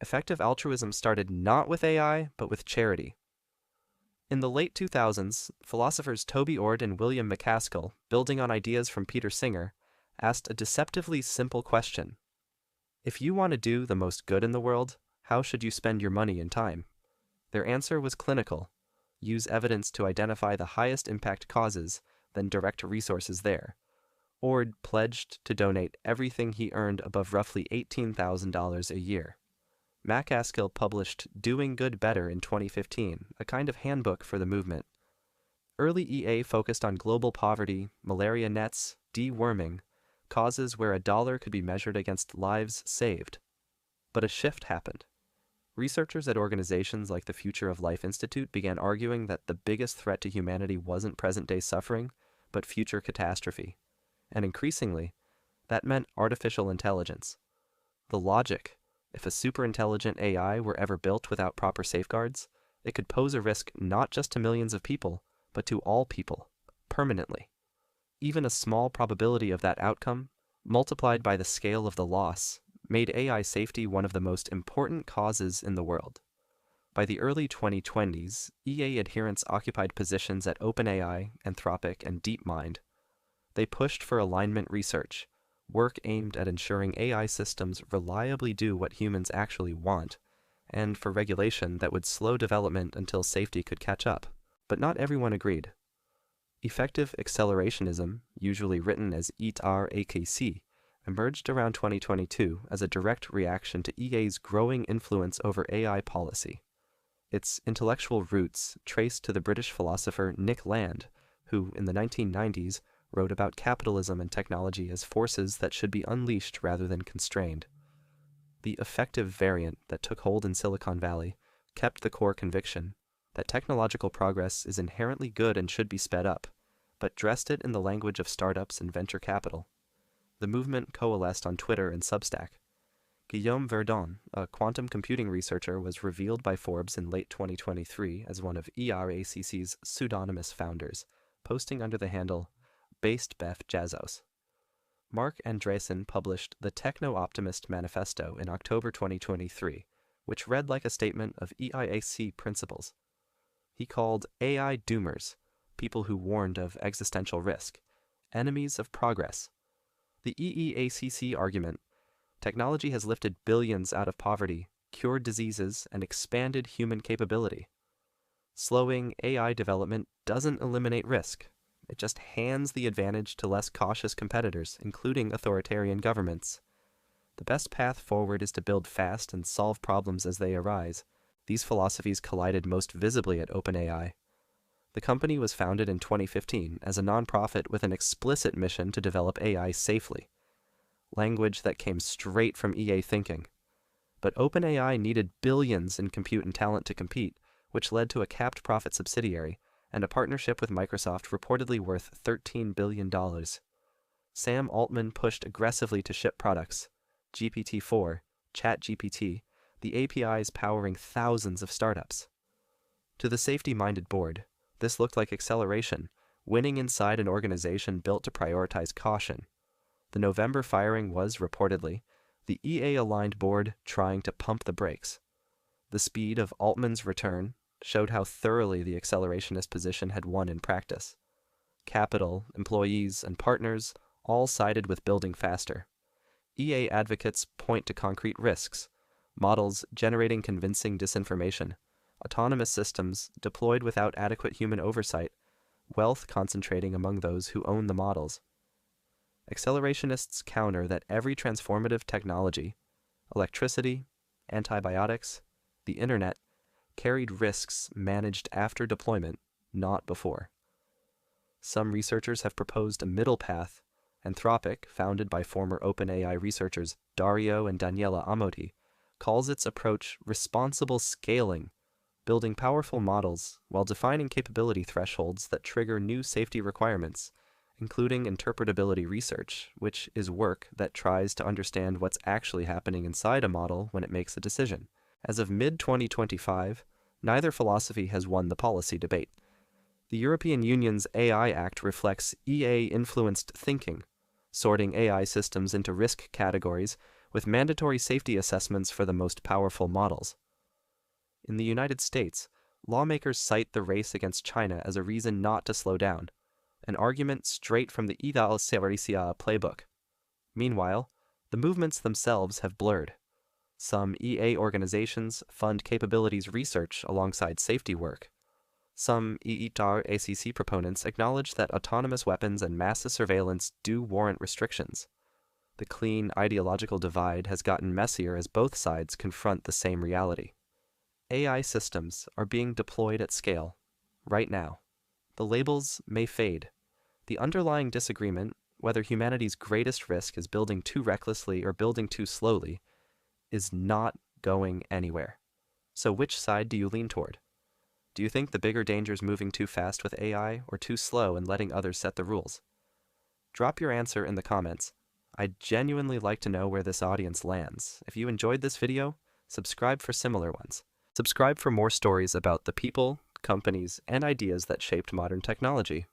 Effective altruism started not with AI, but with charity. In the late 2000s, philosophers Toby Ord and William MacAskill, building on ideas from Peter Singer, asked a deceptively simple question. If you want to do the most good in the world, how should you spend your money and time? Their answer was clinical. Use evidence to identify the highest impact causes, then direct resources there. Ord pledged to donate everything he earned above roughly $18,000 a year. MacAskill published Doing Good Better in 2015, a kind of handbook for the movement. Early EA focused on global poverty, malaria nets, deworming, causes where a dollar could be measured against lives saved. But a shift happened. Researchers at organizations like the Future of Life Institute began arguing that the biggest threat to humanity wasn't present-day suffering, but future catastrophe. And increasingly, that meant artificial intelligence. The logic: if a superintelligent AI were ever built without proper safeguards, it could pose a risk not just to millions of people, but to all people, permanently. Even a small probability of that outcome, multiplied by the scale of the loss, made AI safety one of the most important causes in the world. By the early 2020s, EA adherents occupied positions at OpenAI, Anthropic, and DeepMind. They pushed for alignment research, work aimed at ensuring AI systems reliably do what humans actually want, and for regulation that would slow development until safety could catch up. But not everyone agreed. Effective accelerationism, usually written as EATR-AKC, emerged around 2022 as a direct reaction to EA's growing influence over AI policy. Its intellectual roots trace to the British philosopher Nick Land, who, in the 1990s, wrote about capitalism and technology as forces that should be unleashed rather than constrained. The effective variant that took hold in Silicon Valley kept the core conviction that technological progress is inherently good and should be sped up, but dressed it in the language of startups and venture capital. The movement coalesced on Twitter and Substack. Guillaume Verdon, a quantum computing researcher, was revealed by Forbes in late 2023 as one of ERACC's pseudonymous founders, posting under the handle Based Beth Jazos. Mark Andreessen published the Techno-Optimist Manifesto in October 2023, which read like a statement of EIAC principles. He called AI doomers, people who warned of existential risk, enemies of progress. The EEACC argument: technology has lifted billions out of poverty, cured diseases, and expanded human capability. Slowing AI development doesn't eliminate risk. It just hands the advantage to less cautious competitors, including authoritarian governments. The best path forward is to build fast and solve problems as they arise. These philosophies collided most visibly at OpenAI. The company was founded in 2015 as a nonprofit with an explicit mission to develop AI safely, language that came straight from EA thinking. But OpenAI needed billions in compute and talent to compete, which led to a capped profit subsidiary and a partnership with Microsoft reportedly worth $13 billion. Sam Altman pushed aggressively to ship products: GPT-4, ChatGPT, the APIs powering thousands of startups. To the safety-minded board, this looked like acceleration, winning inside an organization built to prioritize caution. The November firing was, reportedly, the EA-aligned board trying to pump the brakes. The speed of Altman's return showed how thoroughly the accelerationist position had won in practice. Capital, employees, and partners all sided with building faster. EA advocates point to concrete risks: models generating convincing disinformation, autonomous systems deployed without adequate human oversight, wealth concentrating among those who own the models. Accelerationists counter that every transformative technology, electricity, antibiotics, the internet, carried risks managed after deployment, not before. Some researchers have proposed a middle path. Anthropic, founded by former OpenAI researchers Dario and Daniela Amodi, calls its approach responsible scaling, building powerful models while defining capability thresholds that trigger new safety requirements, including interpretability research, which is work that tries to understand what's actually happening inside a model when it makes a decision. As of mid-2025, neither philosophy has won the policy debate. The European Union's AI Act reflects EA-influenced thinking, sorting AI systems into risk categories with mandatory safety assessments for the most powerful models. In the United States, lawmakers cite the race against China as a reason not to slow down, an argument straight from the ACCELERATIONIST playbook. Meanwhile, the movements themselves have blurred. Some EA organizations fund capabilities research alongside safety work. Some ACC proponents acknowledge that autonomous weapons and massive surveillance do warrant restrictions. The clean ideological divide has gotten messier as both sides confront the same reality. AI systems are being deployed at scale, right now. The labels may fade. The underlying disagreement, whether humanity's greatest risk is building too recklessly or building too slowly, is not going anywhere. So which side do you lean toward? Do you think the bigger danger is moving too fast with AI or too slow and letting others set the rules? Drop your answer in the comments. I'd genuinely like to know where this audience lands. If you enjoyed this video, subscribe for similar ones. Subscribe for more stories about the people, companies, and ideas that shaped modern technology.